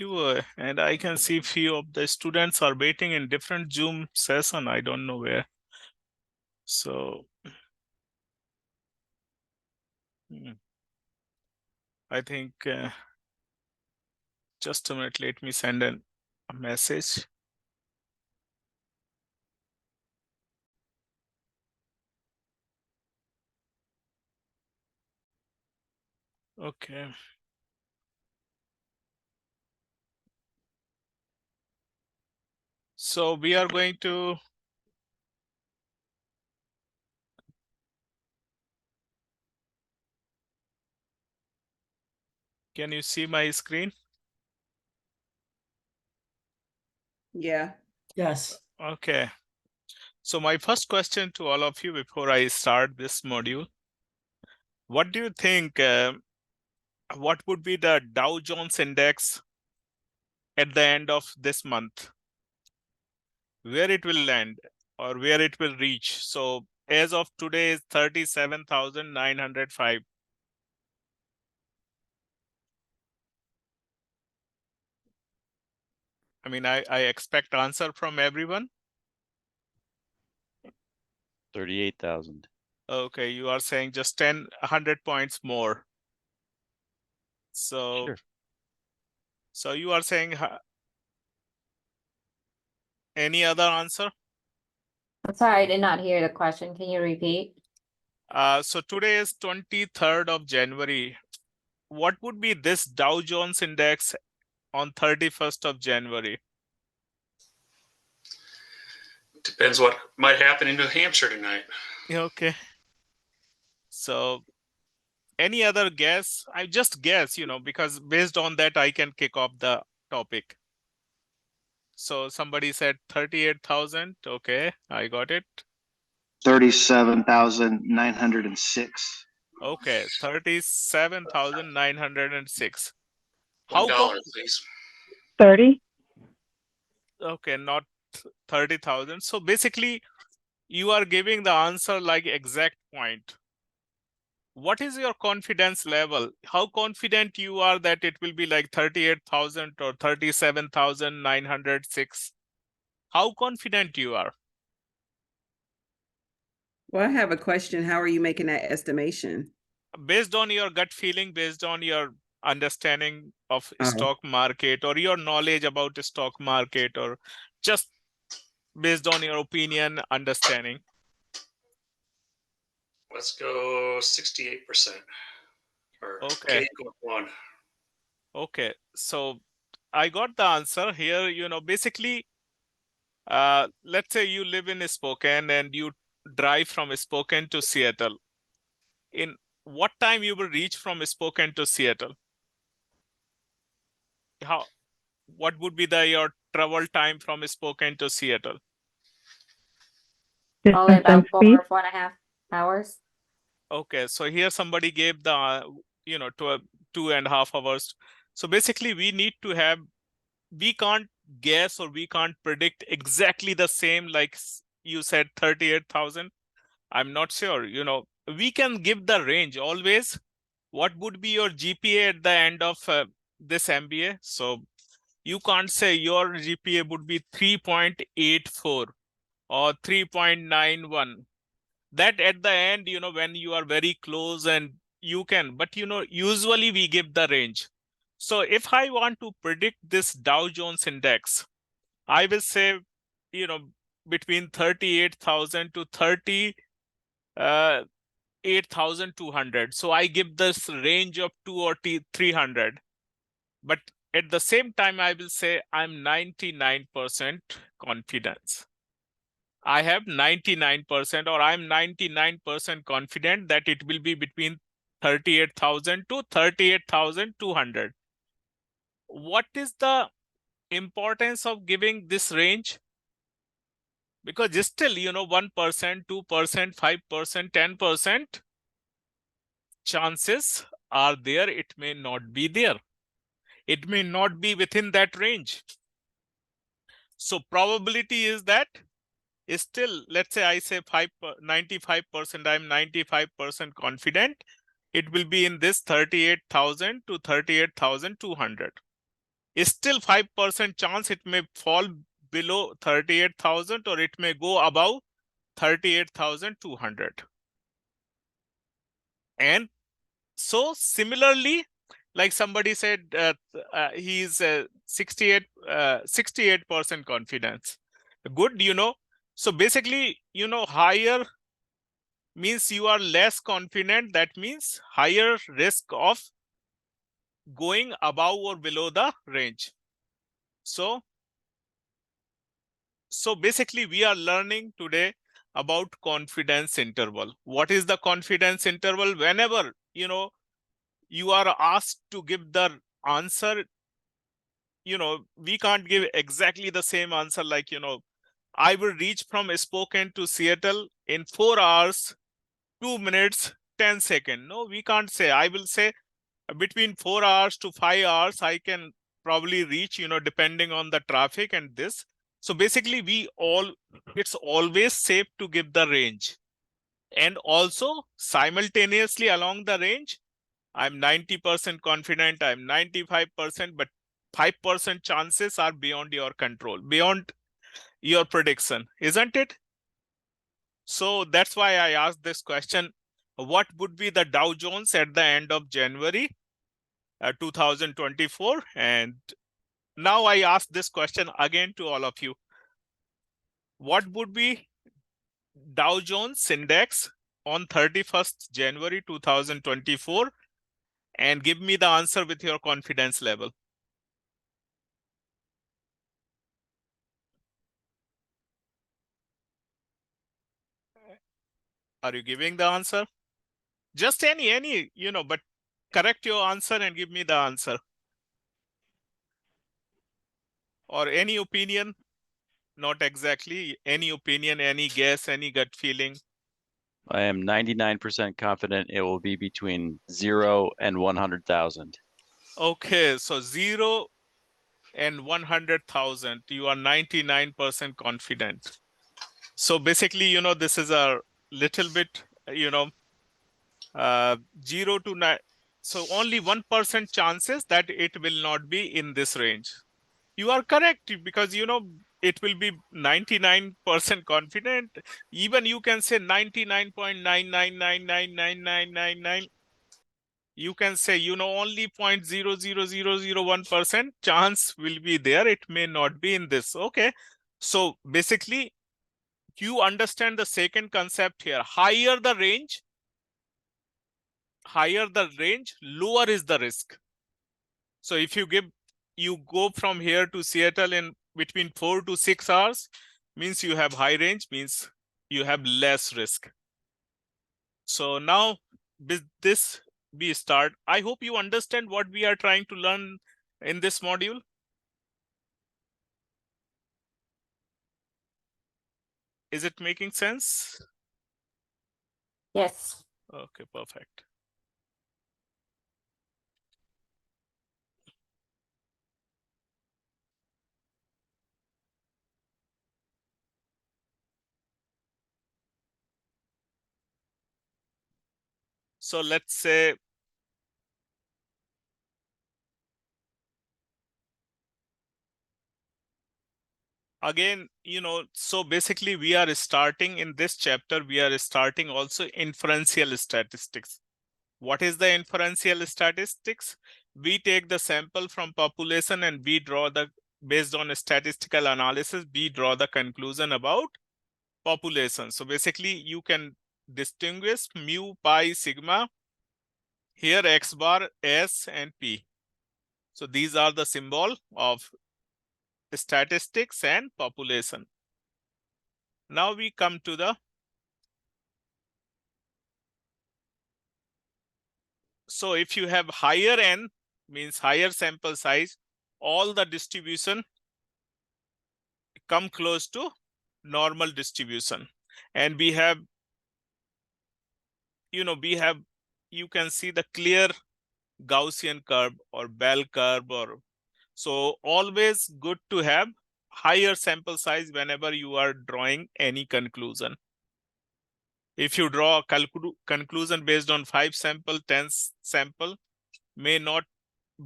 you. And I can see few of the students are waiting in different Zoom session. I don't know where. So I think just a minute. Let me send a message. Okay. So we are going to can you see my screen? Yeah. Yes. Okay. So my first question to all of you before I start this module, what do you think, what would be the Dow Jones index at the end of this month? Where it will land or where it will reach? So as of today is 37,905. I mean, I expect answer from everyone. 38,000. Okay, you are saying just 100 points more. So, Sure. so you are saying any other answer? I'm sorry, I did not hear the question. Can you repeat? So today is 23rd of January. What would be this Dow Jones index on 31st of January? Depends what might happen in New Hampshire tonight. Okay. So any other guess? I just guess, because based on that, I can kick off the topic. So somebody said 38,000. Okay, I got it. 37,906. Okay, 37,906. $1, please. 30. Okay, not 30,000. So basically, you are giving the answer like exact point. What is your confidence level? How confident you are that it will be like 38,000 or 37,906? How confident you are? Well, I have a question. How are you making that estimation? Based on your gut feeling, based on your understanding of Oh. stock market or your knowledge about the stock market, or just based on your opinion, understanding. Let's go 68%. Or Okay. K1. Okay, so I got the answer here. Basically, let's say you live in Spokane and you drive from Spokane to Seattle. In what time you will reach from Spokane to Seattle? What would be your travel time from Spokane to Seattle? Only Distance and about speed. 4.5 hours. Okay, so here somebody gave the, 2.5 hours. So basically we can't guess or we can't predict exactly the same, like you said, 38,000. I'm not sure, we can give the range always. What would be your GPA at the end of this MBA? So you can't say your GPA would be 3.84 or 3.91. That at the end, when you are very close and you can, but usually we give the range. So if I want to predict this Dow Jones index, I will say, between 38,000 to 38,200. So I give this range of 2 or 300. But at the same time, I will say I'm 99% confidence. I have 99% or I'm 99% confident that it will be between 38,000 to 38,200. What is the importance of giving this range? Because it's still, 1%, 2%, 5%, 10% chances are there. It may not be there. It may not be within that range. So probability is that is still, let's say I say 95%, I'm 95% confident it will be in this 38,000 to 38,200. Is still 5% chance it may fall below 38,000 or it may go above 38,200. And so similarly, like somebody said, he's 68% confidence. Good, you know. So basically, you know, higher means you are less confident. That means higher risk of going above or below the range. So basically we are learning today about confidence interval. What is the confidence interval? Whenever, you know, you are asked to give the answer, you know, we can't give exactly the same answer like, you know, I will reach from Spokane to Seattle in 4 hours, 2 minutes, 10 seconds. No, we can't say. I will say between 4 hours to 5 hours, I can probably reach, you know, depending on the traffic and this. So basically it's always safe to give the range. And also simultaneously along the range, I'm 90% confident, I'm 95%, but 5% chances are beyond your control, beyond your prediction, isn't it? So that's why I asked this question. What would be the Dow Jones at the end of January 2024? And now I ask this question again to all of you. What would be Dow Jones index on 31st January 2024? And give me the answer with your confidence level. Are you giving the answer? Just any, you know, but correct your answer and give me the answer. Or any opinion, not exactly, any opinion, any guess, any gut feeling. I am 99% confident it will be between 0 and 100,000. Okay, so 0 and 100,000, you are 99% confident. So basically, you know, this is a little bit, you know, 0 to 9. So only 1% chances that it will not be in this range. You are correct because, you know, it will be 99% confident. Even you can say 99.9999999. You can say, you know, only 0.00001% chance will be there. It may not be in this. Okay. So basically, you understand the second concept here. Higher the range, lower is the risk. So if you go from here to Seattle in between 4 to 6 hours, means you have high range, means you have less risk. So now with this we start. I hope you understand what we are trying to learn in this module. Is it making sense? Yes. Okay, perfect. So let's say again, you know, so basically we are starting in this chapter, we are starting also inferential statistics. What is the inferential statistics? We take the sample from population and we draw based on a statistical analysis, we draw the conclusion about population. So basically you can distinguish mu, pi, sigma. Here X bar, S and P. So these are the symbol of statistics and population. Now we come to the, so if you have higher N, means higher sample size, all the distribution come close to normal distribution. And we have, you know, you can see the clear Gaussian curve or bell curve, or so always good to have higher sample size whenever you are drawing any conclusion. If you draw a conclusion based on 5 sample, 10 sample, may not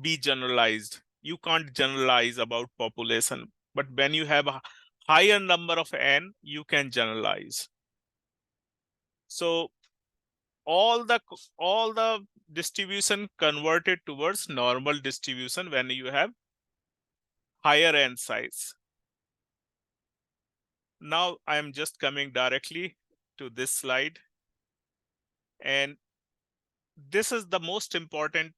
be generalized. You can't generalize about population. But when you have a higher number of n, you can generalize. So all the distribution converted towards normal distribution when you have higher n size. Now I am just coming directly to this slide. And this is the most important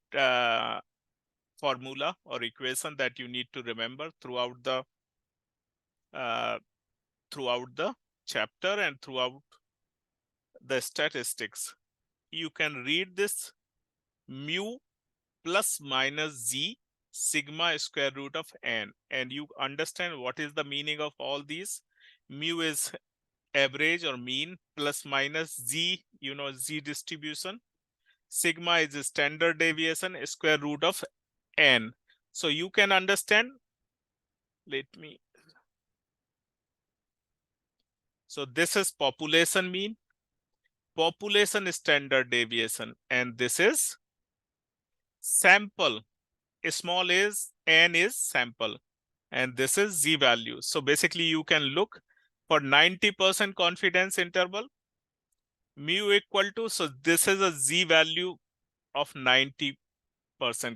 formula or equation that you need to remember throughout the chapter and throughout the statistics. You can read this: mu plus minus z sigma square root of n, and you understand what is the meaning of all these. Mu is average or mean, plus minus z, you know, z distribution. Sigma is the standard deviation, square root of n. So you can understand. So this is population mean, population standard deviation, and this is sample. Small is n is sample, and this is z value. So basically you can look for 90% confidence interval, mu equal to, so this is a z value of 90%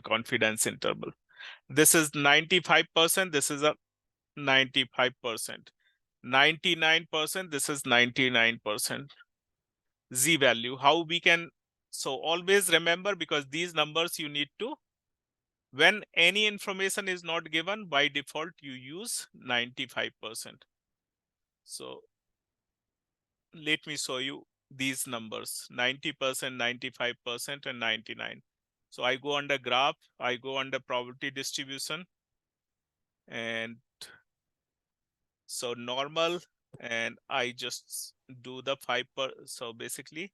confidence interval. This is 95%, this is a 95%. 99%, this is 99%. Z value, how we can, so always remember, because these numbers you need to, when any information is not given, by default you use 95%. So let me show you these numbers: 90%, 95%, and 99. So I go under graph, I go under probability distribution, and so normal, and I just do the 5%. So basically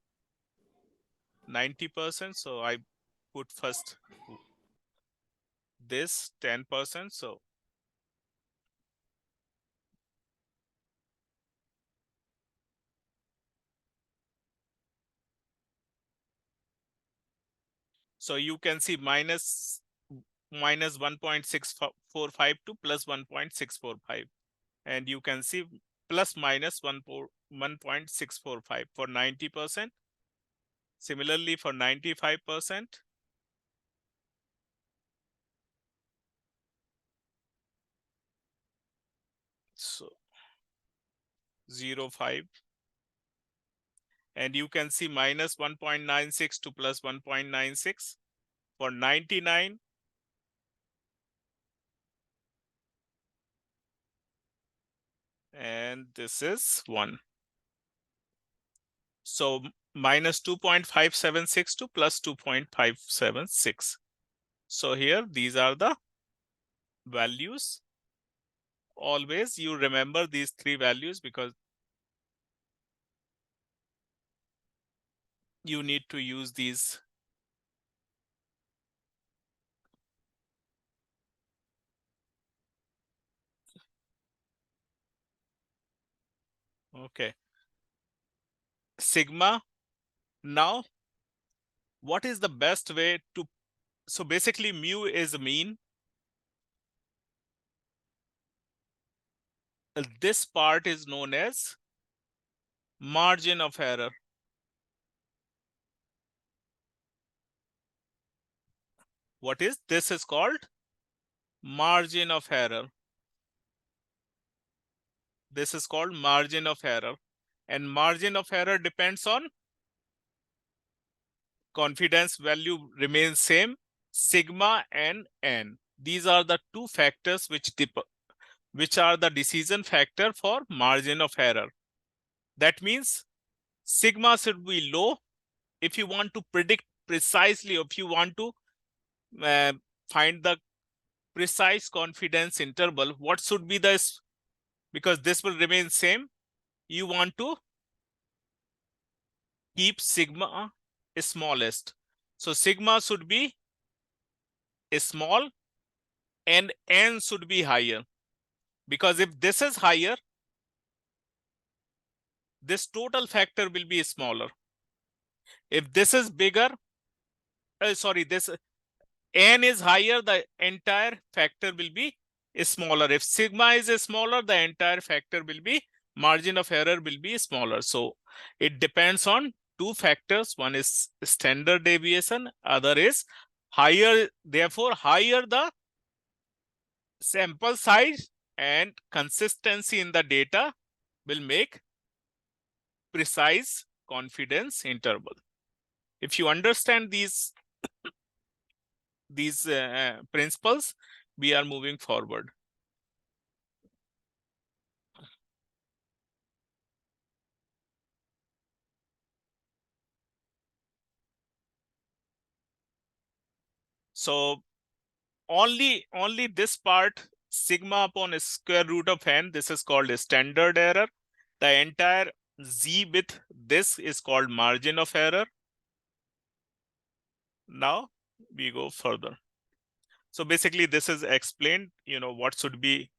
90%. So I put first this 10%. So you can see minus 1.645 to plus 1.645, and you can see plus minus 1.645 for 90%. Similarly for 95%. So 0.5, and you can see minus 1.96 to plus 1.96 for 99. And this is 1. So minus 2.576 to plus 2.576. So here, these are the values. Always you remember these three values, because you need to use these. Okay. Sigma. Now, what is the best way to, so basically mu is mean. This part is known as margin of error. What is this? Is called margin of error. This is called margin of error, and margin of error depends on confidence value remains same, sigma and n. These are the two factors which are the decision factor for margin of error. That means sigma should be low if you want to predict precisely, if you want to find the precise confidence interval. What should be this? Because this will remain same, you want to keep sigma smallest. So sigma should be small and n should be higher, because if this is higher, this total factor will be smaller. If this is bigger, this n is higher, the entire factor will be smaller. If sigma is smaller, the entire factor will be, margin of error will be smaller. So it depends on two factors. One is standard deviation, other is higher. Therefore, higher the sample size and consistency in the data will make precise confidence interval. If you understand these principles, we are moving forward. So only this part, sigma upon square root of n, this is called a standard error. The entire z with this is called margin of error. Now we go further. So basically this is explained, what should be,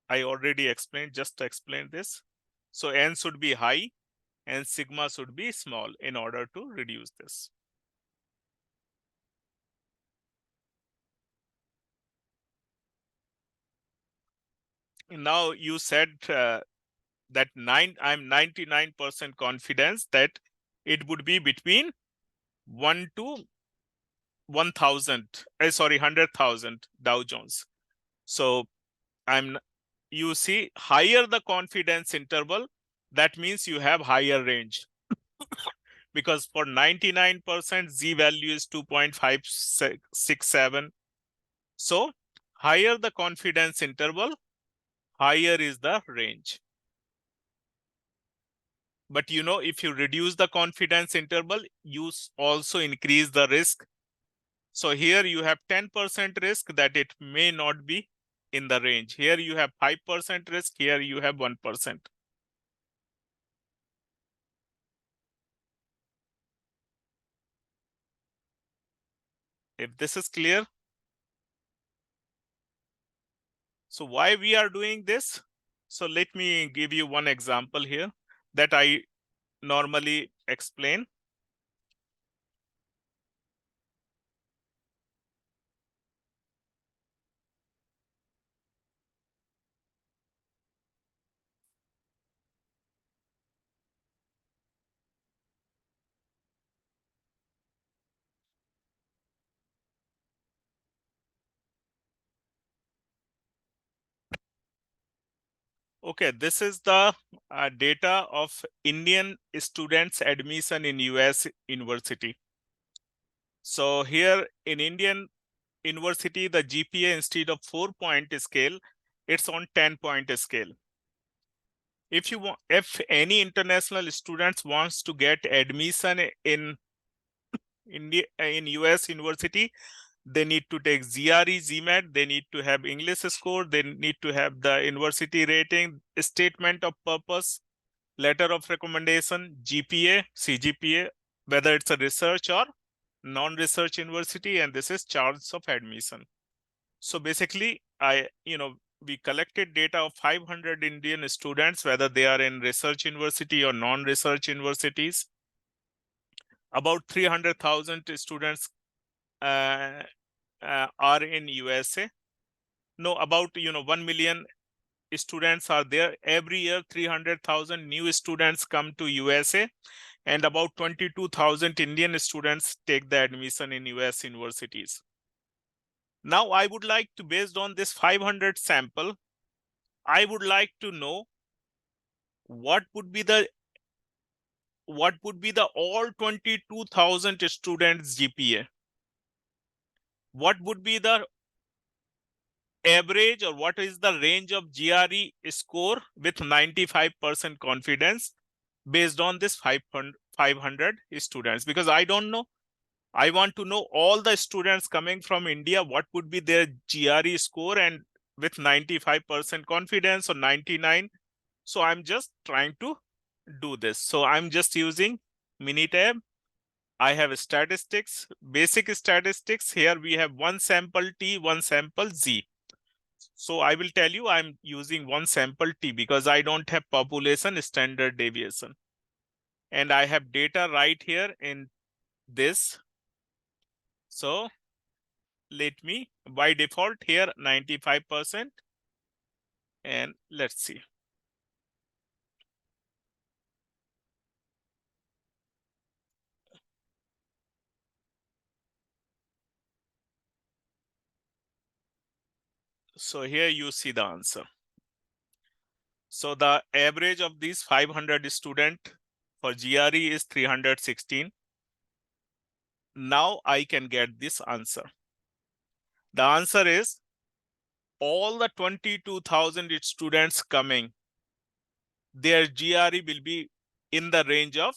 I already explained, just to explain this. So n should be high and sigma should be small in order to reduce this. Now you said that I'm 99% confidence that it would be between 1 to 1,000, 100,000 Dow Jones. So you see, higher the confidence interval, that means you have higher range. Because for 99%, Z value is 2.567. So higher the confidence interval, higher is the range. But if you reduce the confidence interval, you also increase the risk. So here you have 10% risk that it may not be in the range. Here you have 5% risk, here you have 1%. If this is clear. So why we are doing this? So let me give you one example here that I normally explain. Okay, this is the data of Indian students' admission in US university. So here in Indian university, the GPA instead of 4-point scale, it's on 10-point scale. If any international students wants to get admission in India, in US university, they need to take GRE, GMAT, they need to have English score, they need to have the university rating, statement of purpose, letter of recommendation, GPA, CGPA, whether it's a research or non-research university, and this is charge of admission. So basically, we collected data of 500 Indian students, whether they are in research university or non-research universities. About 300,000 students are in USA. No, about 1 million students are there. Every year, 300,000 new students come to USA, and about 22,000 Indian students take the admission in US universities. Now, I would like to, based on this 500 sample, I would like to know what would be the all 22,000 students GPA. What would be the average, or what is the range of GRE score with 95% confidence based on this 500 students? Because I don't know. I want to know all the students coming from India, what would be their GRE score, and with 95% confidence or 99. So I'm just trying to do this. So I'm just using Minitab. I have statistics, basic statistics. Here we have one sample T, one sample Z. So I will tell you I'm using one sample T because I don't have population standard deviation. And I have data right here in this. So let me, by default here, 95%. And let's see. So here you see the answer. So the average of these 500 student for GRE is 316. Now I can get this answer. The answer is all the 22,000 students coming, their GRE will be in the range of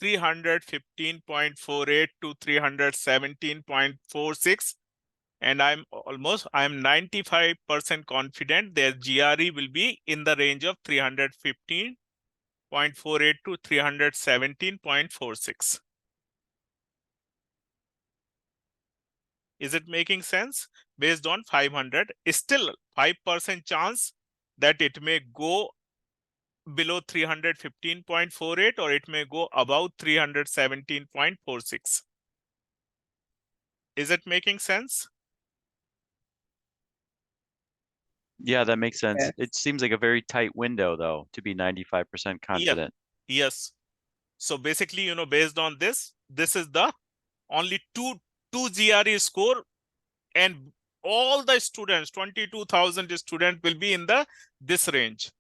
315.48 to 317.46. And I'm 95% confident their GRE will be in the range of 315.48 to 317.46. Is it making sense? Based on 500, is still 5% chance that it may go below 315.48 or it may go above 317.46. Is it making sense? Yeah, that makes sense. Yes. It seems like a very tight window though, to be 95% confident. Yes. So basically, based on this is the only two GRE score, and all the students, 22,000 students will be in this range.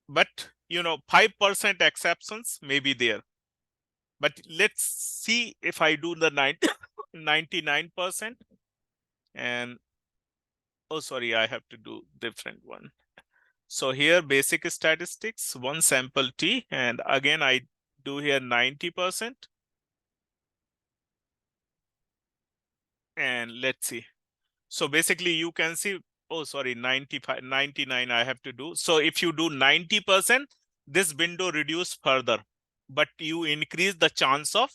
But 5% exceptions may be there. But let's see if I do the 99%. And oh, sorry, I have to do different one. So here basic statistics, one sample T, and again I do here 90%. And let's see. So basically you can see, oh, sorry, 95, 99 I have to do. So if you do 90%, this window reduce further, but you increase the chance of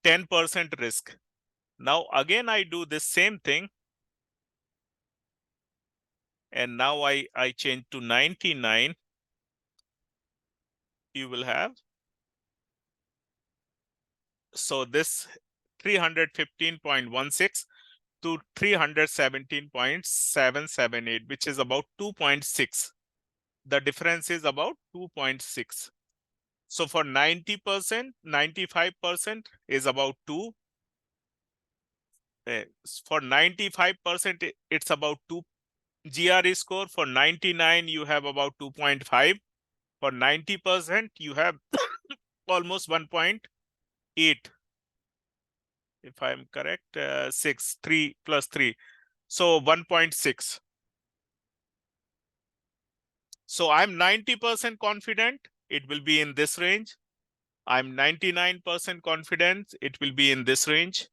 10% risk. Now again, I do the same thing. And now I change to 99. You will have, so this 315.16 to 317.778, which is about 2.6. The difference is about 2.6. So for 90%, 95% is about 2. For 95%, it's about 2 GRE score. For 99, you have about 2.5. For 90%, you have almost 1.8. If I'm correct, 6, 3 plus 3. So 1.6. So I'm 90% confident it will be in this range. I'm 99% confident it will be in this range.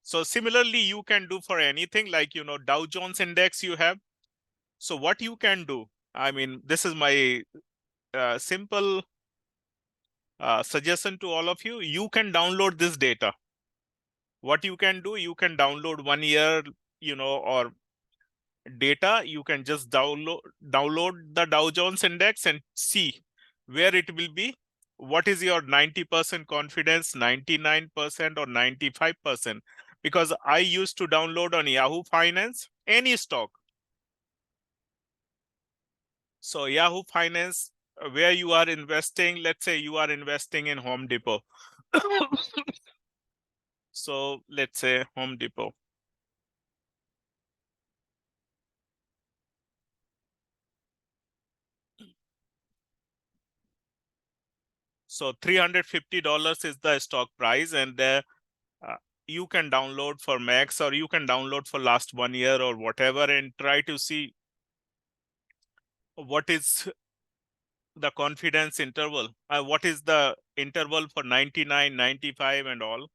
So similarly, you can do for anything like, Dow Jones index you have. So what you can do, I mean, this is my simple suggestion to all of you. You can download this data. What you can do, you can download 1 year, or data. You can just download the Dow Jones index and see where it will be. What is your 90% confidence, 99% or 95%? Because I used to download on Yahoo Finance any stock. So Yahoo Finance, where you are investing, let's say you are investing in Home Depot. So let's say Home Depot. So $350 is the stock price, and you can download for max, or you can download for last 1 year or whatever, and try to see what is the confidence interval. What is the interval for 99, 95 and all.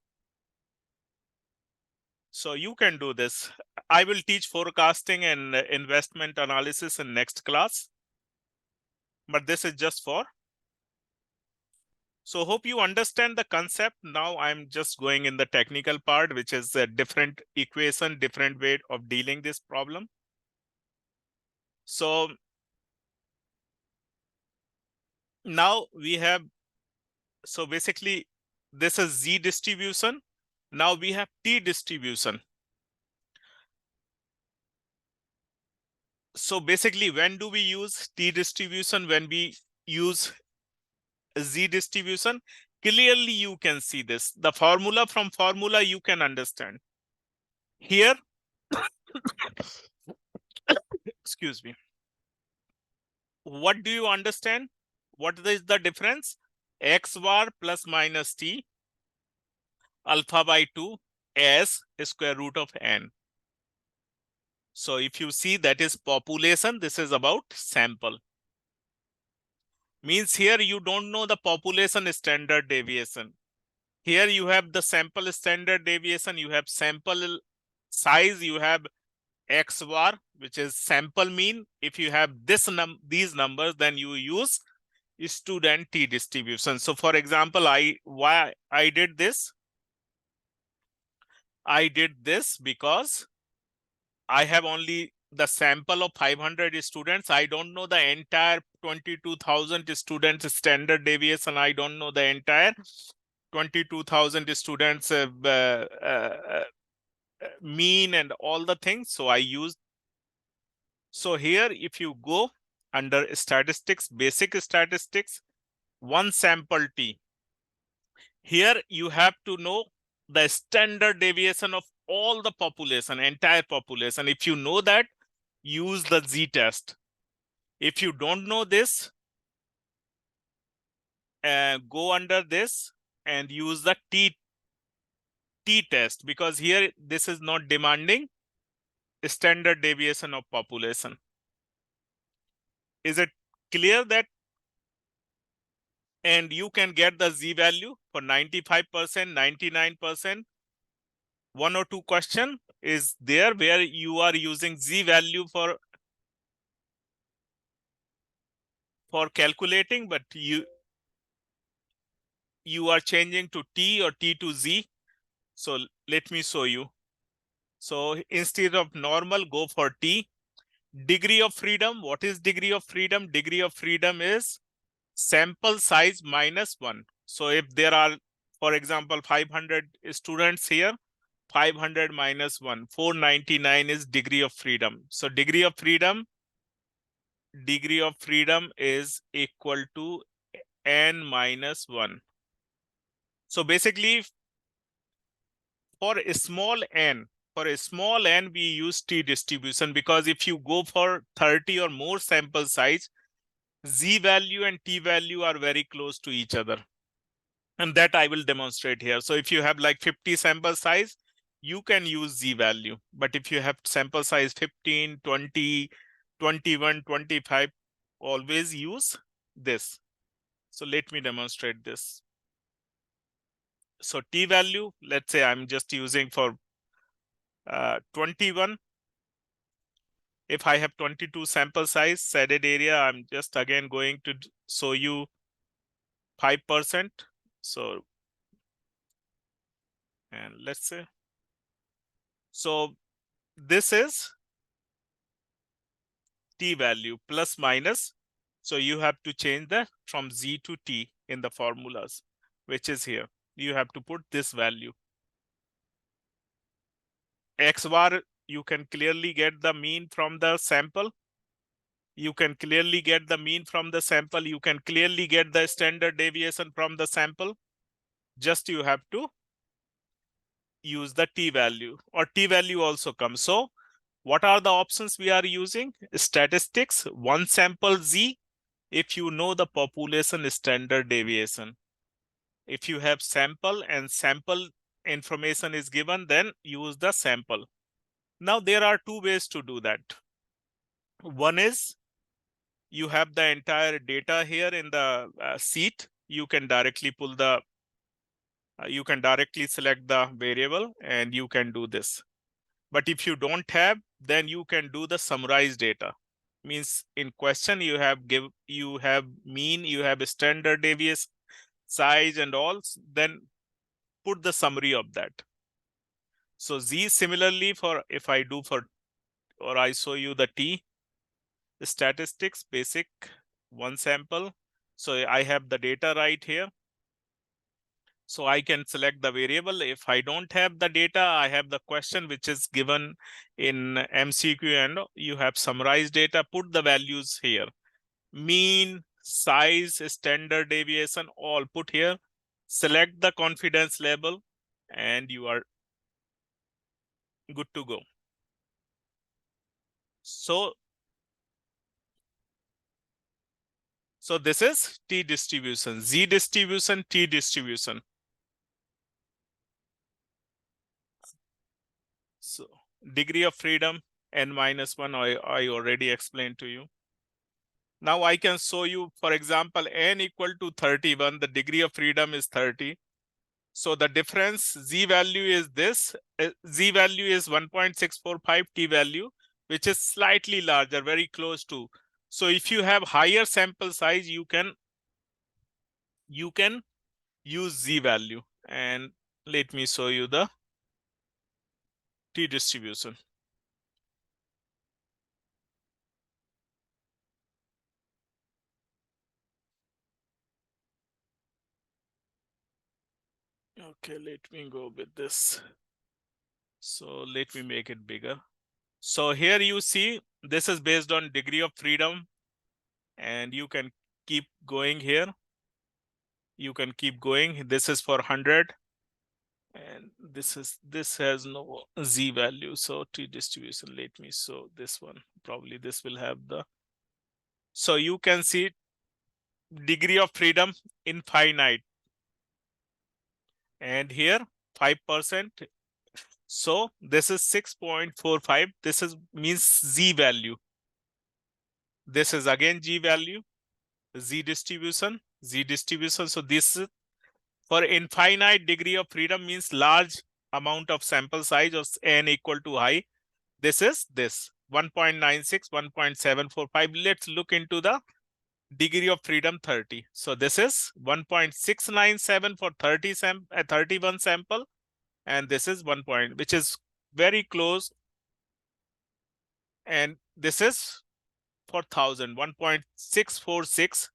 So you can do this. I will teach forecasting and investment analysis in next class, but this is just for. So hope you understand the concept. Now I'm just going in the technical part, which is a different equation, different way of dealing this problem. So now we have So basically, this is Z distribution. Now we have T distribution. So basically, when do we use T distribution? When we use Z distribution, clearly you can see this. The formula from formula you can understand. Here, excuse me. What do you understand? What is the difference? X bar plus minus T alpha by 2 as square root of n. So if you see that is population, this is about sample. Means here you don't know the population standard deviation. Here you have the sample standard deviation, you have sample size, you have X bar, which is sample mean. If you have these numbers, then you use student T distribution. So for example, why I did this? I did this because I have only the sample of 500 students. I don't know the entire 22,000 students standard deviation. I don't know the entire 22,000 students mean and all the things. So I used. So here, if you go under statistics, basic statistics, one sample T. Here you have to know the standard deviation of all the population, entire population. If you know that, use the Z test. If you don't know this, go under this and use the T test, because here this is not demanding standard deviation of population. Is it clear that? And you can get the Z value for 95%, 99%. One or two question is there where you are using Z value for calculating, but you are changing to T or T to Z. So let me show you. So instead of normal, go for T. Degree of freedom. What is degree of freedom? Degree of freedom is sample size minus 1. So if there are, for example, 500 students here, 500 minus 1, 499 is degree of freedom. So degree of freedom is equal to n minus 1. So basically, for a small n, we use T distribution, because if you go for 30 or more sample size, Z value and T value are very close to each other. And that I will demonstrate here. So if you have like 50 sample size, you can use Z value. But if you have sample size 15, 20, 21, 25, always use this. So let me demonstrate this. So T value, let's say I'm just using for 21. If I have 22 sample size, shaded area, I'm just again going to show you 5%. So, and let's say, so this is T value plus minus. So you have to change that from Z to T in the formulas, which is here. You have to put this value. X bar, you can clearly get the mean from the sample. You can clearly get the mean from the sample. You can clearly get the standard deviation from the sample. Just you have to use the T value, or T value also comes. So what are the options we are using? Statistics, one sample Z, if you know the population standard deviation. If you have sample and sample information is given, then use the sample. Now there are two ways to do that. One is you have the entire data here in the sheet. You can directly pull the, you can directly select the variable and you can do this. But if you don't have, then you can do the summarized data. Means in question you have mean, you have a standard deviation, size and all, then put the summary of that. So Z similarly, for if I do for, or I show you the T statistics, basic, one sample. So I have the data right here. So I can select the variable. If I don't have the data, I have the question which is given in MCQ, and you have summarized data, put the values here. Mean, size, standard deviation, all put here. Select the confidence level and you are good to go. So this is T distribution, Z distribution, T distribution. So degree of freedom, n-1, I already explained to you. Now I can show you, for example, n equal to 31, the degree of freedom is 30. So the difference, Z value is this, Z value is 1.645, T value, which is slightly larger, very close to. So if you have higher sample size, you can use Z value. And let me show you the T distribution. Okay, let me go with this. So let me make it bigger. So here you see, this is based on degree of freedom, and you can keep going here. You can keep going. This is for 100. And this has no Z value. So T distribution, let me show this one. Probably this will have the, so you can see degree of freedom infinite. And here 5%. So this is 6.45. This is means Z value. This is again G value, Z distribution, Z distribution. So this is for infinite degree of freedom, means large amount of sample size of n equal to high. This is this 1.96, 1.745. Let's look into the degree of freedom 30. So this is 1.697 for 31 sample. And this is 1 point, which is very close. And this is for 1000, 1.646,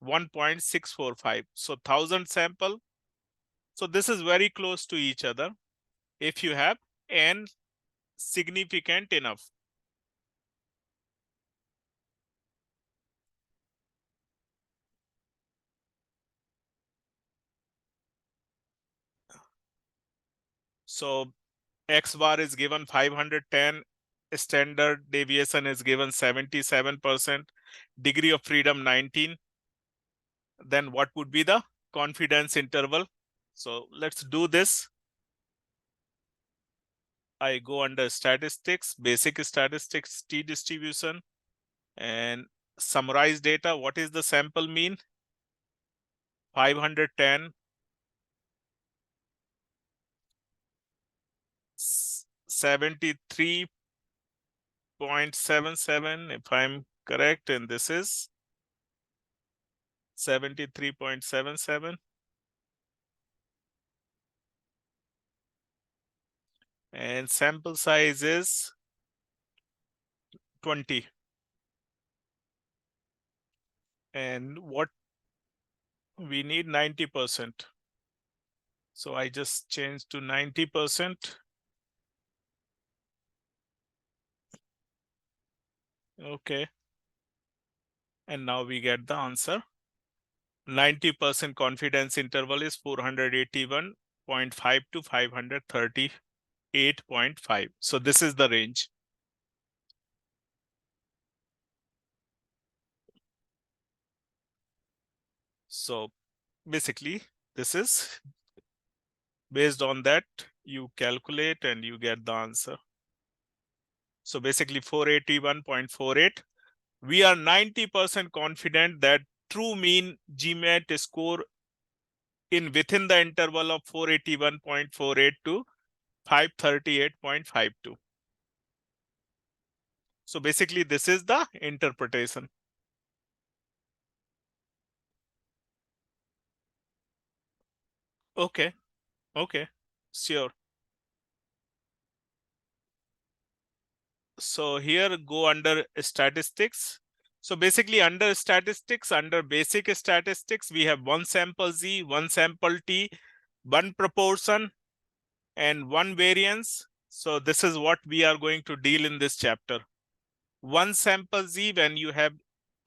1.645. So 1000 sample. So this is very close to each other if you have n significant enough. So X bar is given 510, standard deviation is given 77%, degree of freedom 19. Then what would be the confidence interval? So let's do this. I go under statistics, basic statistics, T distribution, and summarize data. What is the sample mean? 510. 73.77 if I'm correct, and this is 73.77. And sample size is 20. And what we need 90%. So I just changed to 90%. Okay. And now we get the answer. 90% confidence interval is 481.5 to 538.5. So this is the range. So basically, this is based on that, you calculate and you get the answer. So basically 481.48. We are 90% confident that true mean GMAT score in within the interval of 481.48 to 538.52. So basically this is the interpretation. Okay, sure. So here go under statistics. So basically under statistics, under basic statistics, we have one sample Z, one sample T. one proportion, and one variance. So this is what we are going to deal in this chapter. One sample Z when you have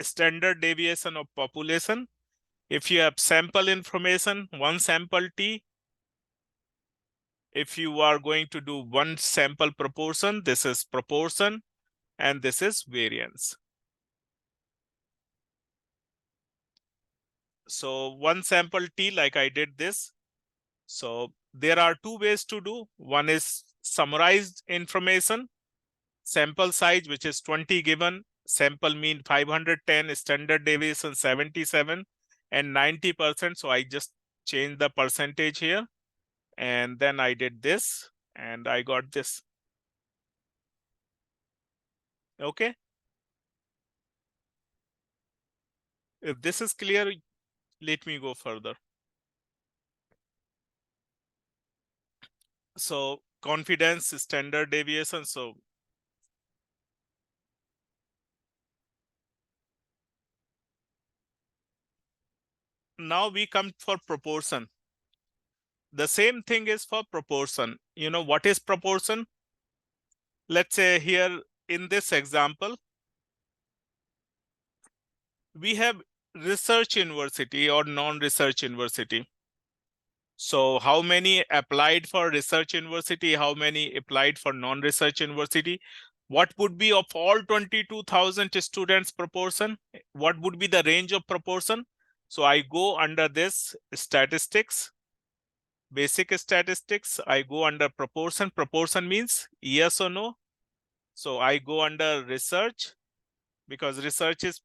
standard deviation of population. If you have sample information, one sample T. If you are going to do one sample proportion, this is proportion, and this is variance. So one sample T, like I did this. So there are two ways to do. One is summarized information, sample size, which is 20 given, sample mean 510, standard deviation 77, and 90%. So I just changed the percentage here. And then I did this, and I got this. Okay. If this is clear, let me go further. So confidence, standard deviation. So now we come for proportion. The same thing is for proportion. You know what is proportion? Let's say here in this example, we have research university or non-research university. So how many applied for research university? How many applied for non-research university? What would be of all 22,000 students proportion? What would be the range of proportion? So I go under this statistics, basic statistics. I go under proportion. Proportion means yes or no. So I go under research because research is,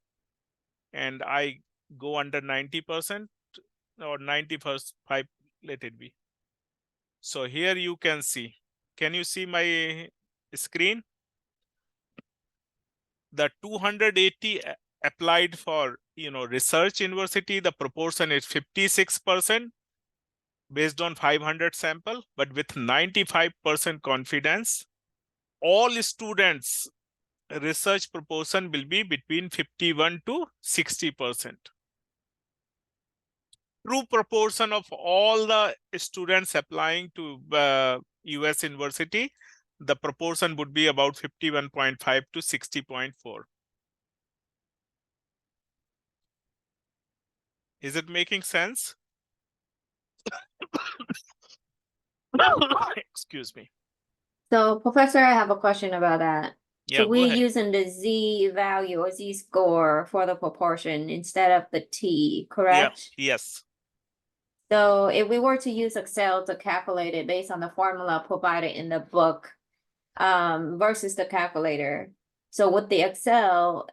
and I go under 90% or 90%, let it be. So here you can see, can you see my screen? The 280 applied for, research university, the proportion is 56% based on 500 sample, but with 95% confidence, all students research proportion will be between 51 to 60%. True proportion of all the students applying to US university, the proportion would be about 51.5 to 60.4. Is it making sense? Excuse me. So Professor, I have a question about that. Yeah, So go we're ahead. using the Z value or Z score for the proportion instead of the T, correct? Yes. So if we were to use Excel to calculate it based on the formula provided in the book, versus the calculator. So with the Excel,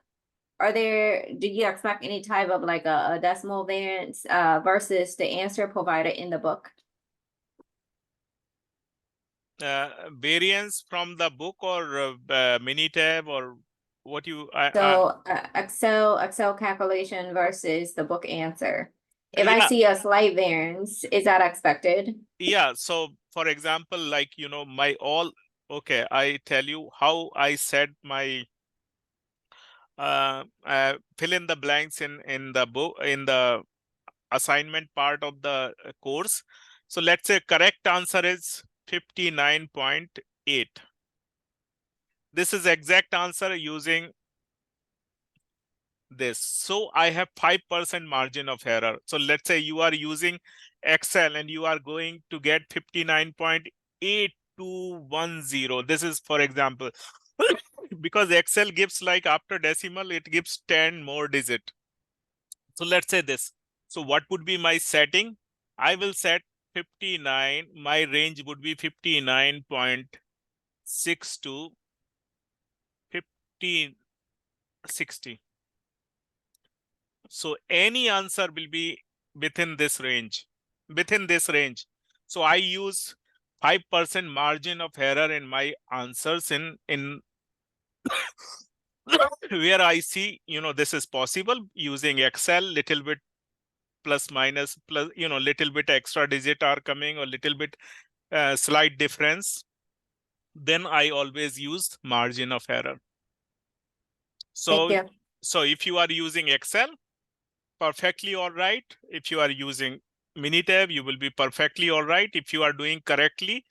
do you expect any type of like a decimal variance, versus the answer provided in the book? Variance from the book or Minitab or what you So Excel calculation versus the book answer. If I yeah. see a slight variance, is that expected? Yeah, so for example, like okay, I tell you how I set my fill in the blanks in the book, in the assignment part of the course. So let's say correct answer is 59.8. This is exact answer using this. So I have 5% margin of error. So let's say you are using Excel and you are going to get 59.8210. This is for example, because Excel gives like after decimal, it gives 10 more digit. So let's say this. So what would be my setting? I will set 59. My range would be 59.6 to 5060. So any answer will be within this range, So I use 5% margin of error in my answers in where I see, this is possible using Excel, little bit plus minus plus, little bit extra digit are coming or little bit slight difference. Then I always use margin of error. So, Thank you. so if you are using Excel, perfectly all right. If you are using Minitab, you will be perfectly all right. If you are doing correctly,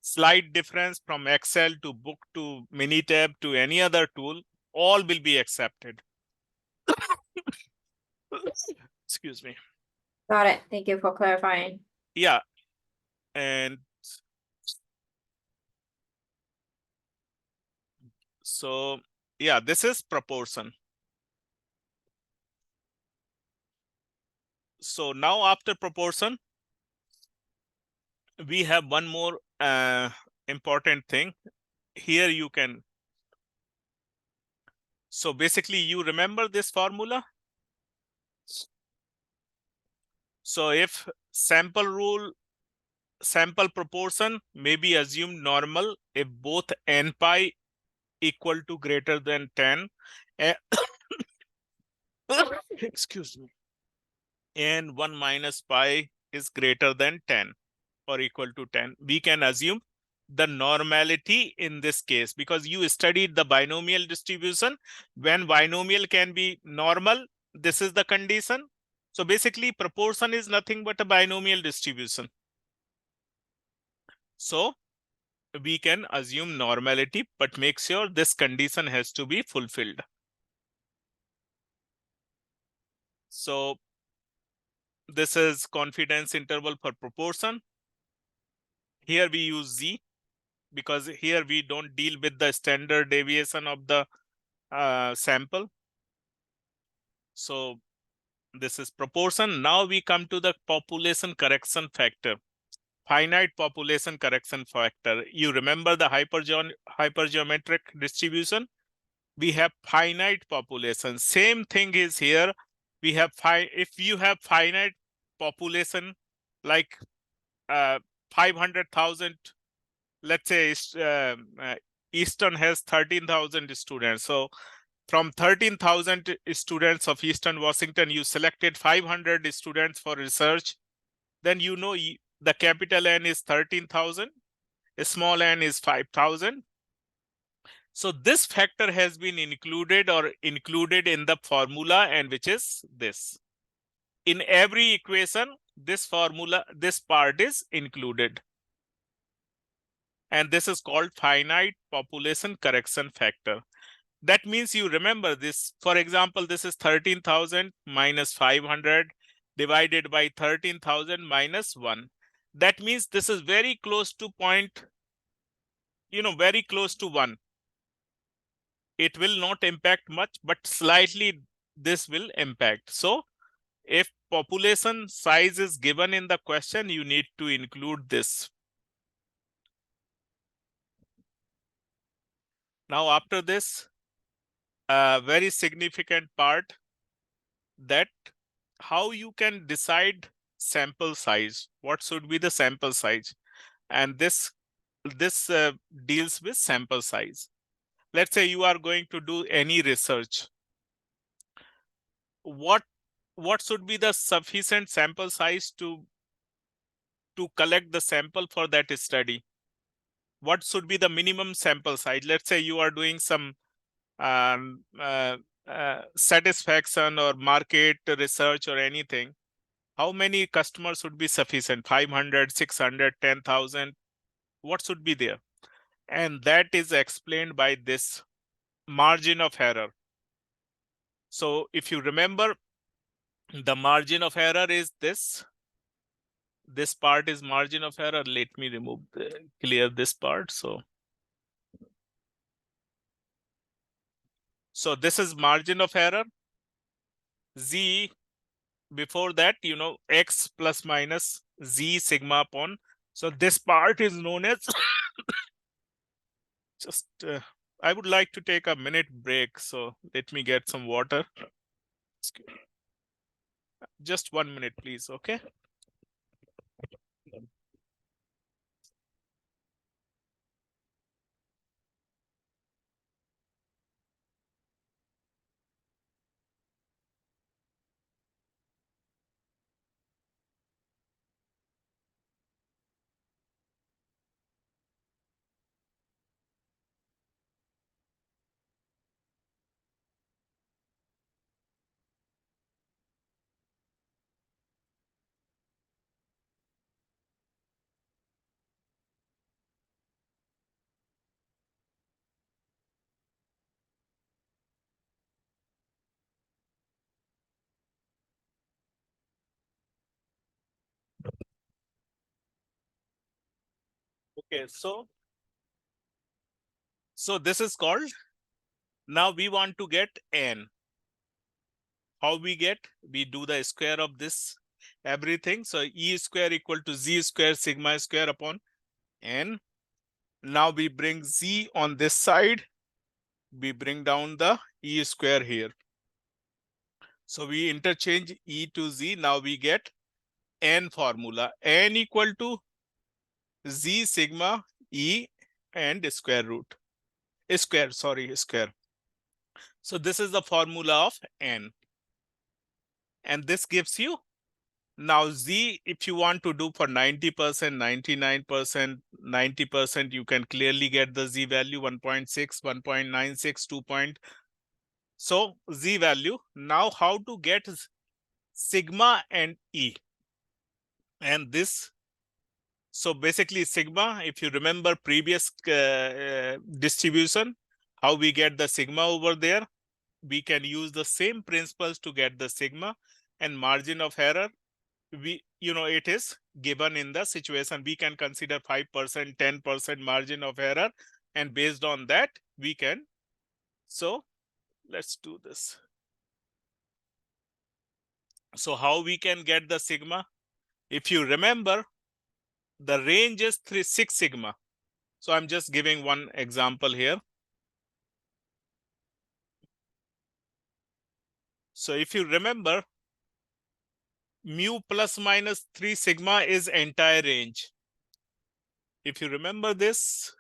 slight difference from Excel to Book to Minitab to any other tool, all will be accepted. Excuse me. Got it. Thank you for clarifying. Yeah. And so, yeah, this is proportion. So now after proportion, we have one more important thing. Here you can. So basically, you remember this formula? So if sample proportion may be assumed normal if both n pi equal to greater than 10. Excuse me. And 1 minus pi is greater than 10 or equal to 10. We can assume the normality in this case because you studied the binomial distribution. When binomial can be normal, this is the condition. So basically, proportion is nothing but a binomial distribution. So we can assume normality, but make sure this condition has to be fulfilled. So this is confidence interval for proportion. Here we use Z because here we don't deal with the standard deviation of the sample. So this is proportion. Now we come to the population correction factor. Finite population correction factor. You remember the hypergeometric distribution? We have finite population. Same thing is here. We have if you have finite population like 500,000, let's say Eastern has 13,000 students. So from 13,000 students of Eastern Washington, you selected 500 students for research. Then you know the capital N is 13,000, small n is 5,000. So this factor has been included in the formula, and which is this. In every equation, this part is included. And this is called finite population correction factor. That means you remember this. For example, this is 13,000 minus 500 divided by 13,000 minus 1. That means this is very close to very close to 1. It will not impact much, but slightly this will impact. So if population size is given in the question, you need to include this. Now, after this, a very significant part, that how you can decide sample size. What should be the sample size? And this deals with sample size. Let's say you are going to do any research. What should be the sufficient sample size to collect the sample for that study? What should be the minimum sample size? Let's say you are doing some satisfaction or market research or anything. How many customers would be sufficient? 500, 600, 10,000? What should be there? And that is explained by this margin of error. So if you remember, the margin of error is this. This part is margin of error. Let me clear this part. So this is margin of error. Z, before that, X plus minus Z sigma upon. So this part is known as just, I would like to take a minute break. So let me get some water. Just 1 minute, please. Okay. Okay, so this is called, now we want to get n. How we get? We do the square of this everything. So E square equal to Z square sigma square upon n. Now we bring Z on this side. We bring down the E square here. So we interchange E to Z. Now we get n formula. N equal to Z sigma E and square root. Square. So this is the formula of n. And this gives you, now Z, if you want to do for 90%, 99%, 90%, you can clearly get the Z value 1.6, 1.96, 2 point. So Z value. Now how to get sigma and E? And this, so basically sigma, if you remember previous distribution, how we get the sigma over there, we can use the same principles to get the sigma, and margin of error, it is given in the situation. We can consider 5%, 10% margin of error, and based on that we can. So let's do this. So how we can get the sigma? If you remember, the range is 6 sigma. So I'm just giving one example here. So if you remember, mu plus minus 3 sigma is entire range. If you remember this,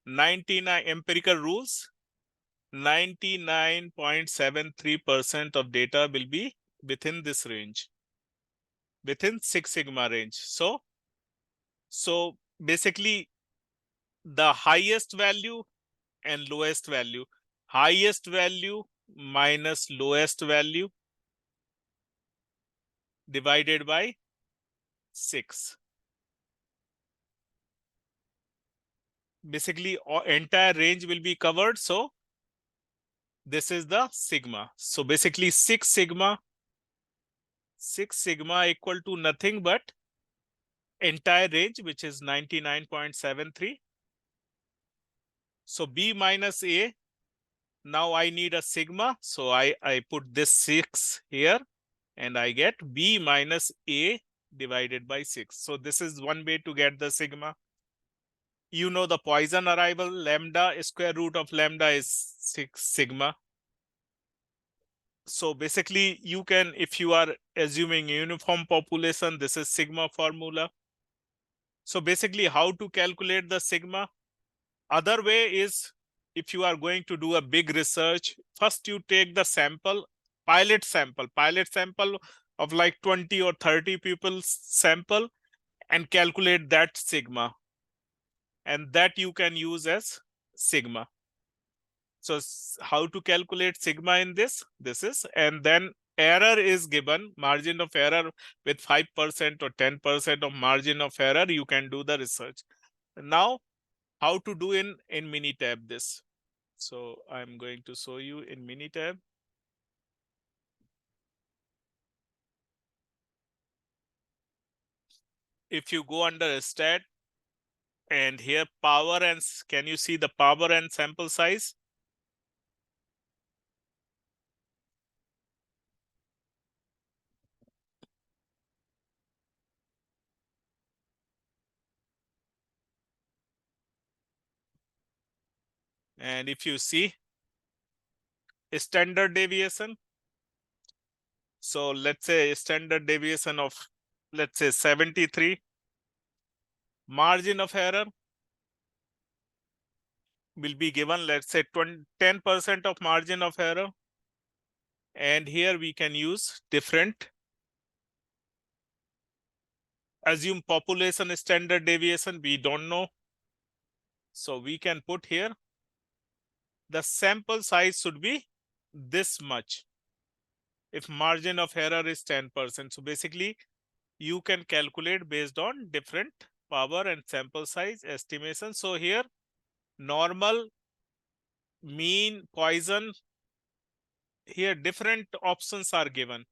99 empirical rules, 99.73% of data will be within this range, within 6 sigma range. So basically the highest value and lowest value, highest value minus lowest value divided by 6. Basically entire range will be covered. So this is the sigma. So basically 6 sigma equal to nothing but entire range, which is 99.73. So B minus A, now I need a sigma. So I put this 6 here and I get B minus A divided by 6. So this is one way to get the sigma. You know the Poisson arrival, lambda, square root of lambda is 6 sigma. So basically you can, if you are assuming uniform population, this is sigma formula. So basically how to calculate the sigma? Other way is, if you are going to do a big research, first you take the sample, pilot sample of like 20 or 30 people sample, and calculate that sigma. And that you can use as sigma. So how to calculate sigma in this? This is, and then error is given, margin of error with 5% or 10% of margin of error, you can do the research. Now, how to do in Minitab this? So I'm going to show you in Minitab. If you go under stat, and here power and, can you see the power and sample size? And if you see standard deviation, so let's say standard deviation of, let's say 73, margin of error will be given, let's say 10% of margin of error. And here we can use different, assume population standard deviation, we don't know. So we can put here, the sample size should be this much if margin of error is 10%. So basically you can calculate based on different power and sample size estimation. So here normal, mean, Poisson, here different options are given.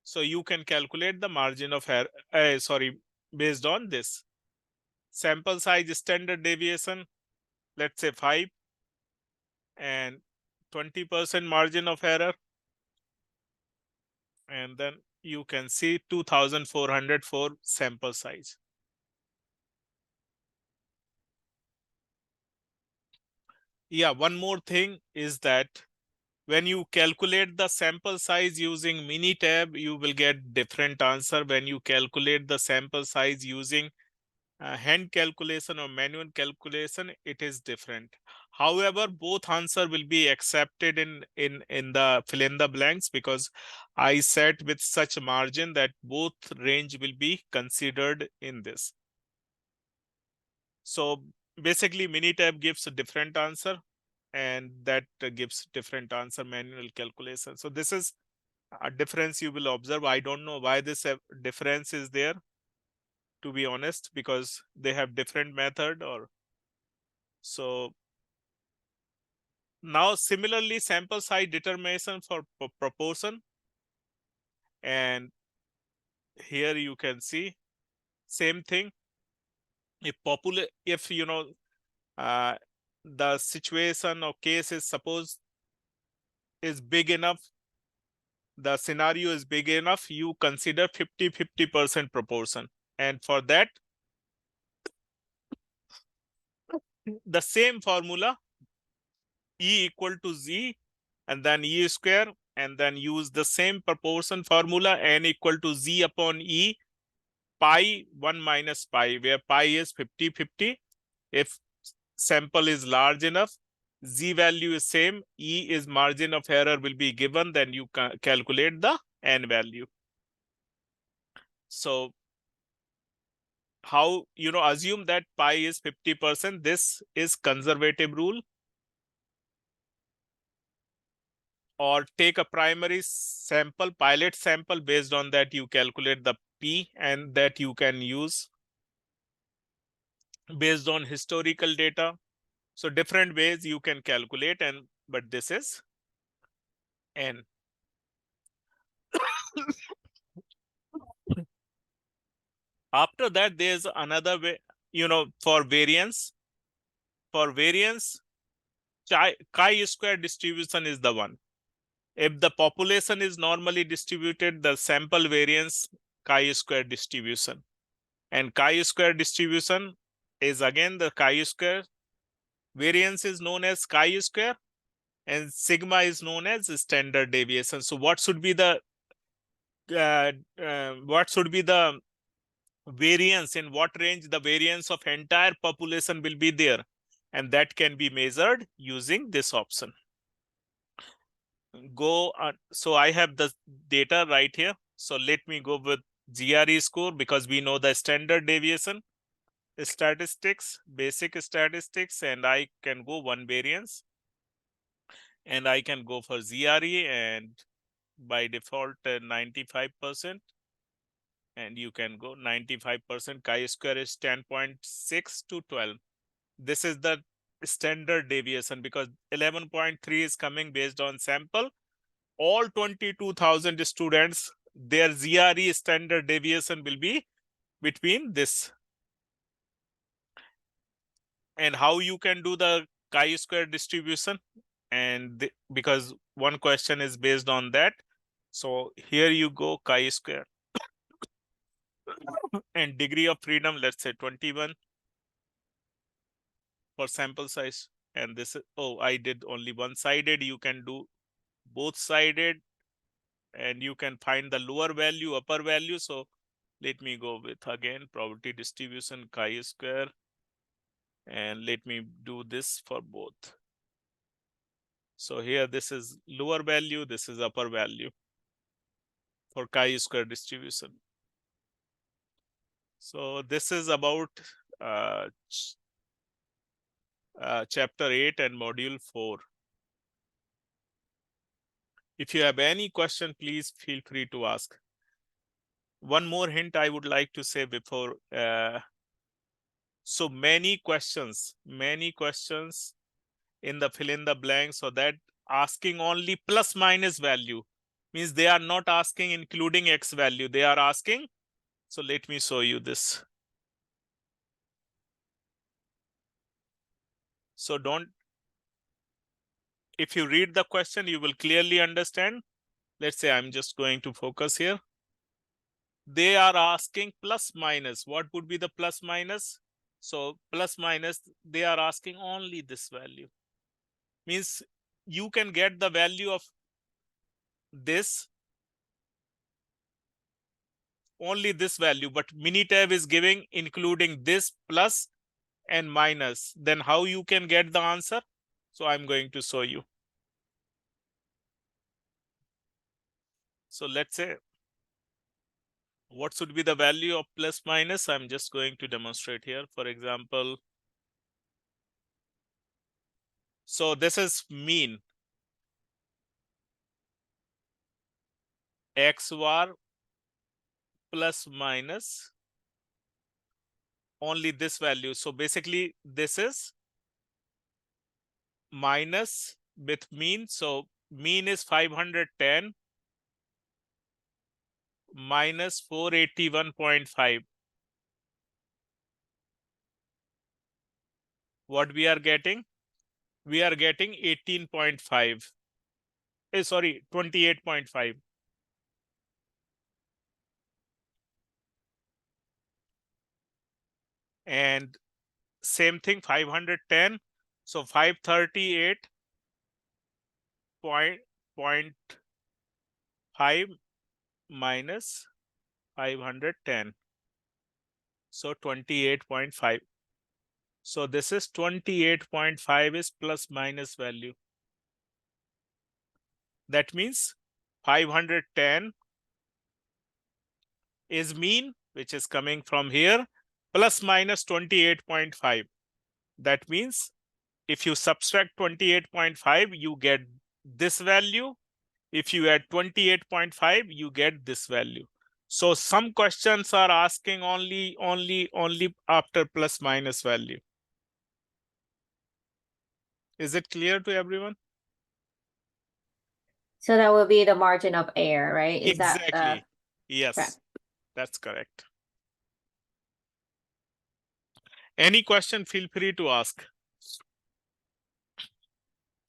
So you can calculate the margin of error, based on this. sample size standard deviation, let's say 5, and 20% margin of error. And then you can see 2,400 for sample size. Yeah, one more thing is that when you calculate the sample size using Minitab, you will get different answer. When you calculate the sample size using hand calculation or manual calculation, it is different. However, both answer will be accepted in the fill in the blanks, because I set with such margin that both range will be considered in this. So basically Minitab gives a different answer, and that gives different answer manual calculation. So this is a difference you will observe. I don't know why this difference is there, to be honest, because they have different method or so. Now similarly, sample size determination for proportion, and here you can see same thing. If you know the situation or case is suppose is big enough, the scenario is big enough, you consider 50-50% proportion, and for that the same formula, E equal to Z and then E square, and then use the same proportion formula, N equal to Z upon E, pi 1 minus pi, where pi is 50-50. If sample is large enough, Z value is same, E is margin of error will be given, then you calculate the N value. So how, assume that pi is 50%, this is conservative rule. Or take a primary sample, pilot sample, based on that you calculate the P, and that you can use based on historical data. So different ways you can calculate, but this is N. After that, there's another way, for variance. For variance, chi-square distribution is the one. If the population is normally distributed, the sample variance chi-square distribution. And chi-square distribution is again the chi-square. Variance is known as chi-square, and sigma is known as standard deviation. So what should be the variance, in what range the variance of entire population will be there, and that can be measured using this option. So I have the data right here. So let me go with GRE score, because we know the standard deviation statistics, basic statistics, and I can go one variance, and I can go for GRE, and by default 95%, and you can go 95%. Chi-square is 10.6 to 12. This is the standard deviation, because 11.3 is coming based on sample. All 22,000 students, their GRE standard deviation will be between this. And how you can do the chi-square distribution, and because one question is based on that. So here you go, chi-square. And degree of freedom, let's say 21 for sample size. And this is, I did only one-sided. You can do both-sided, and you can find the lower value, upper value. So let me go with, again, probability distribution chi-square, and let me do this for both. So here this is lower value, this is upper value for chi-square distribution. So this is about chapter 8 and module 4. If you have any question, please feel free to ask. One more hint I would like to say before. So many questions in the fill in the blanks, so that asking only plus minus value means they are not asking including X value. They are asking. So let me show you this. So if you read the question, you will clearly understand. Let's say I'm just going to focus here. They are asking plus minus. What would be the plus minus? So plus minus, they are asking only this value. Means you can get the value of this, only this value, but Minitab is giving including this plus and minus. Then how you can get the answer? So I'm going to show you. So let's say, what should be the value of plus minus? I'm just going to demonstrate here. For example, so this is mean. X var plus minus only this value. So basically this is minus with mean. So mean is 510 minus 481.5. What we are getting? We are getting 18.5. Sorry, 28.5. And same thing, 510. So 538.5 minus 510. So 28.5. So this is 28.5 is plus minus value. That means 510 is mean, which is coming from here, plus minus 28.5. That means if you subtract 28.5, you get this value. If you add 28.5, you get this value. So some questions are asking only after plus minus value. Is it clear to everyone? So that will be the margin of error, right? Is that Exactly. the Yes, correct? that's correct. Any question, feel free to ask.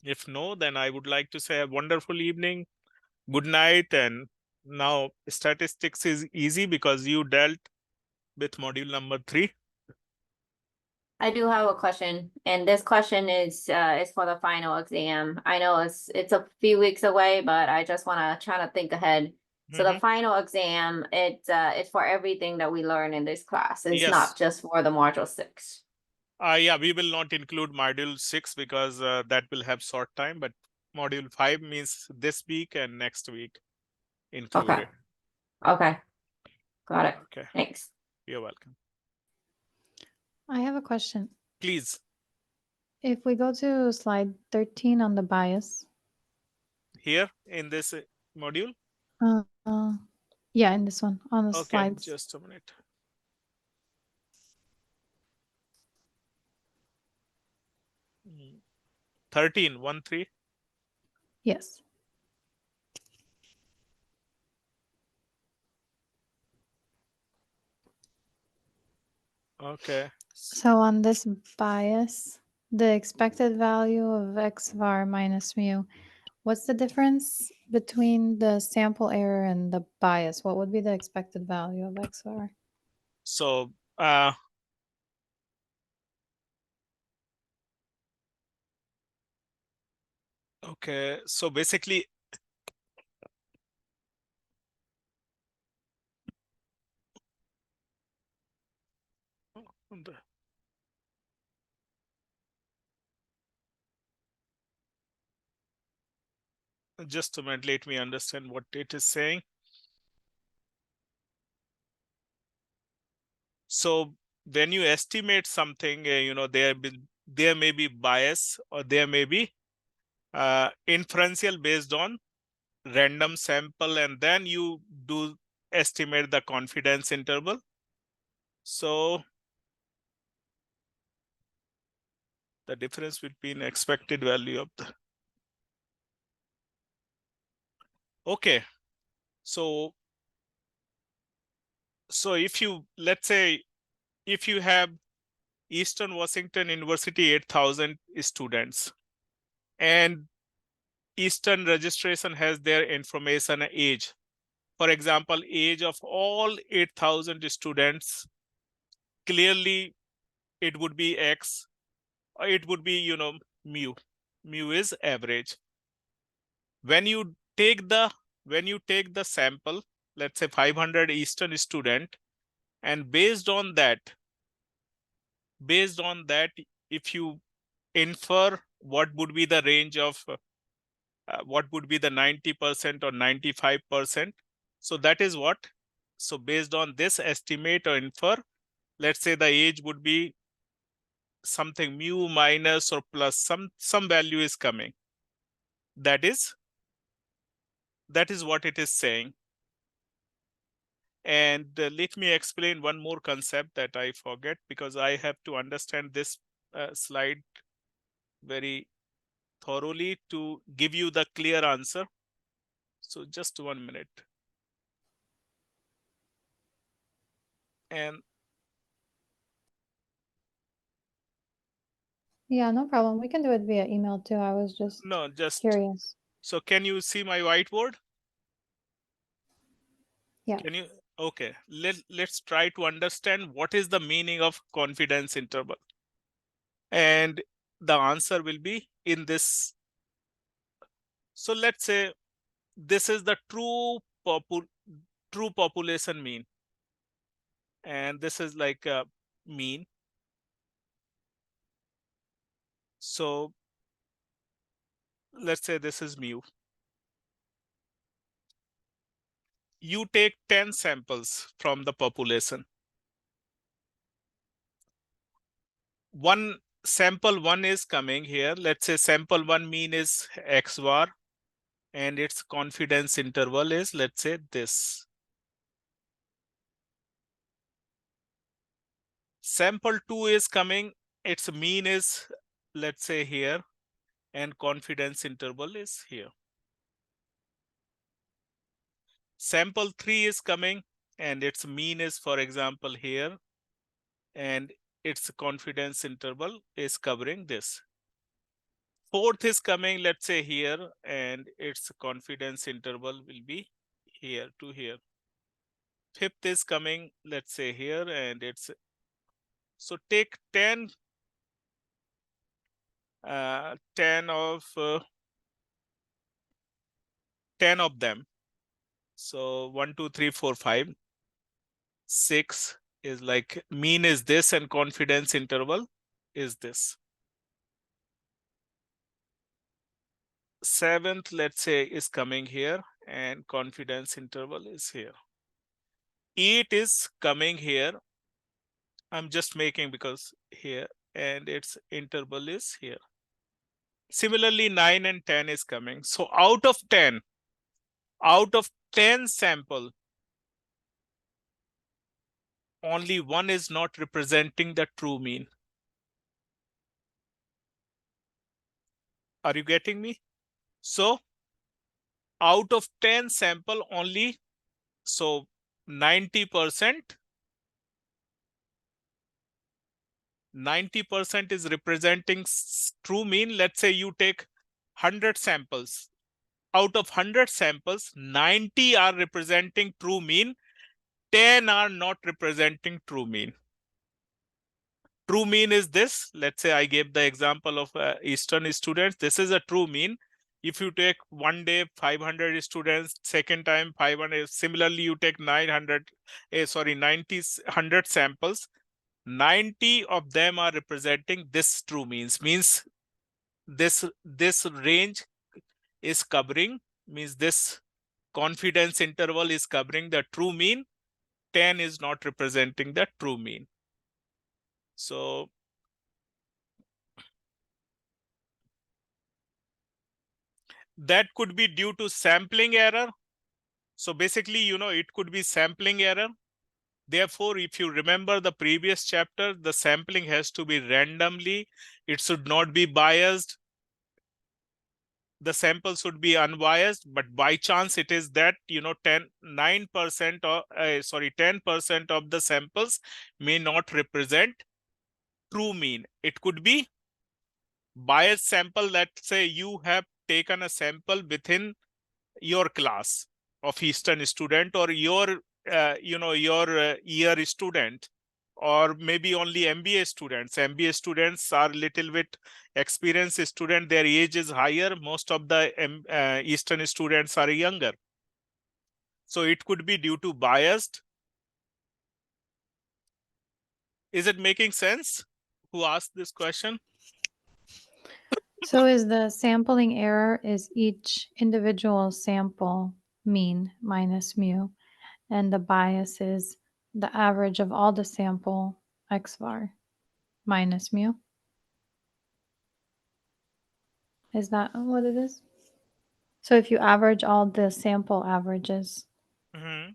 If no, then I would like to say a wonderful evening, good night. And now statistics is easy because you dealt with module number 3. I do have a question, and this question is for the final exam. I know it's a few weeks away, but I just want to try to think ahead. So the final exam, it's for everything that we learn in this class. It's Yes. not just for the module 6. Yeah, we will not include module 6 because that will have short time, but module 5 means this week and next week included. Okay. Got it. Okay, Thanks. you're welcome. I have a question. Please, If we go to slide 13 on the bias, here in this module. yeah, in this one, on the Okay, slides. just a minute. Mm. 13, 1-3. Yes. Okay. So on this bias, the expected value of x var minus mu, what's the difference between the sample error and the bias? What would be the expected value of x var? So, okay, so basically, just a minute, let me understand what it is saying. So when you estimate something, there may be bias or there may be inferential based on random sample, and then you do estimate the confidence interval. So the difference between expected value of the. Okay, so if you, let's say, if you have Eastern Washington University, 8,000 students. And Eastern registration has their information age. For example, age of all 8,000 students, clearly it would be X, or it would be, mu. Mu is average. When you take the sample, let's say 500 Eastern student, and based on that, if you infer what would be the range of what would be the 90% or 95%. So that is what. So based on this estimate or infer, let's say the age would be something mu minus or plus some value is coming. That is what it is saying. And let me explain one more concept that I forget, because I have to understand this slide very thoroughly to give you the clear answer. So just 1 minute. And Yeah, no problem. We can do it via email too. I was just no, just curious. so can you see my whiteboard? Yeah. Can you? Okay, let's try to understand what is the meaning of confidence interval. And the answer will be in this. So let's say this is the true population mean. And this is like a mean. So let's say this is mu. You take 10 samples from the population. Sample one is coming here. Let's say sample one mean is X bar, and its confidence interval is, let's say, this. Sample two is coming, its mean is, let's say, here, and confidence interval is here. Sample three is coming, and its mean is, for example, here, and its confidence interval is covering this. Fourth is coming, let's say, here, and its confidence interval will be here to here. Fifth is coming, let's say, here, and it's, so take 10 of them. So 1, 2, 3, 4, 5, 6 is like mean is this, and confidence interval is this. Seventh, let's say, is coming here, and confidence interval is here. 8 is coming here. I'm just making because here, and its interval is here. Similarly, 9 and 10 is coming. So out of 10 sample, only one is not representing the true mean. Are you getting me? So out of 10 sample only, so 90% is representing true mean. Let's say you take 100 samples. Out of 100 samples, 90 are representing true mean, 10 are not representing true mean. True mean is this. Let's say I gave the example of Eastern students. This is a true mean. If you take one day 500 students, second time 500, similarly you take 100 samples, 90 of them are representing this true means. Means this range is covering, means this confidence interval is covering the true mean. 10 is not representing the true mean. So that could be due to sampling error. So basically, it could be sampling error. Therefore, if you remember the previous chapter, the sampling has to be randomly. It should not be biased. The sample should be unbiased, but by chance it is that 10% of the samples may not represent true mean. It could be bias sample. Let's say you have taken a sample within your class of Eastern student, or your year student, or maybe only MBA students. MBA students are little bit experienced student. Their age is higher. Most of the Eastern students are younger. So it could be due to biased. Is it making sense? Who asked this question? So is the sampling error is each individual sample mean minus mu, and the bias is the average of all the sample X var minus mu? Is that what it is? So if you average all the sample averages Mhm.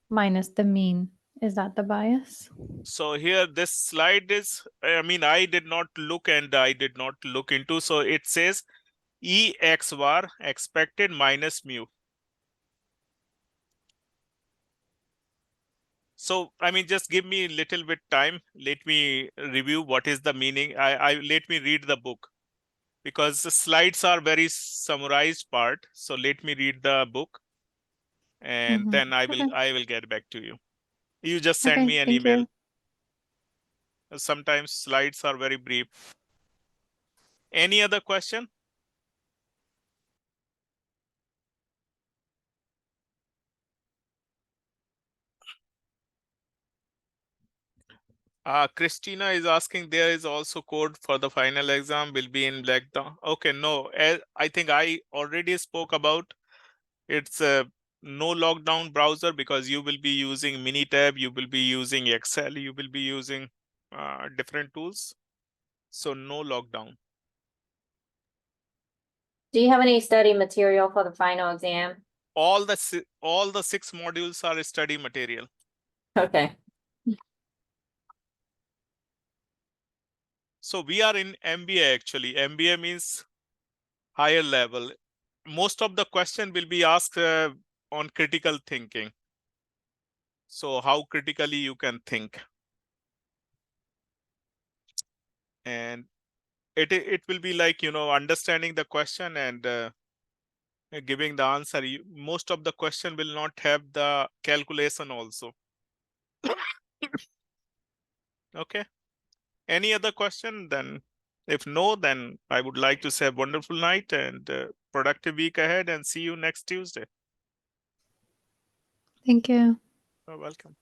minus the mean, is that the bias? So here, this slide is, I mean, I did not look and I did not look into. So it says EX var expected minus mu. So, I mean, just give me a little bit time. Let me review what is the meaning. Let me read the book, because the slides are very summarized part. So let me read the book, and Mhm. then Okay. I will get back to you. You just send Okay, me an thank email. you. Sometimes slides are very brief. Any other question? Christina is asking, there is also code for the final exam will be in Blackdown. Okay, no, I think I already spoke about it's a no lockdown browser, because you will be using Minitab, you will be using Excel, you will be using different tools. So no lockdown. Do you have any study material for the final exam? All the 6 modules are study material. Okay. So we are in MBA actually. MBA means higher level. Most of the question will be asked on critical thinking. So how critically you can think. And it will be like, understanding the question and giving the answer. Most of the question will not have the calculation also. Okay. Any other question? Then if no, then I would like to say wonderful night and productive week ahead, and see you next Tuesday. Thank you. You're welcome.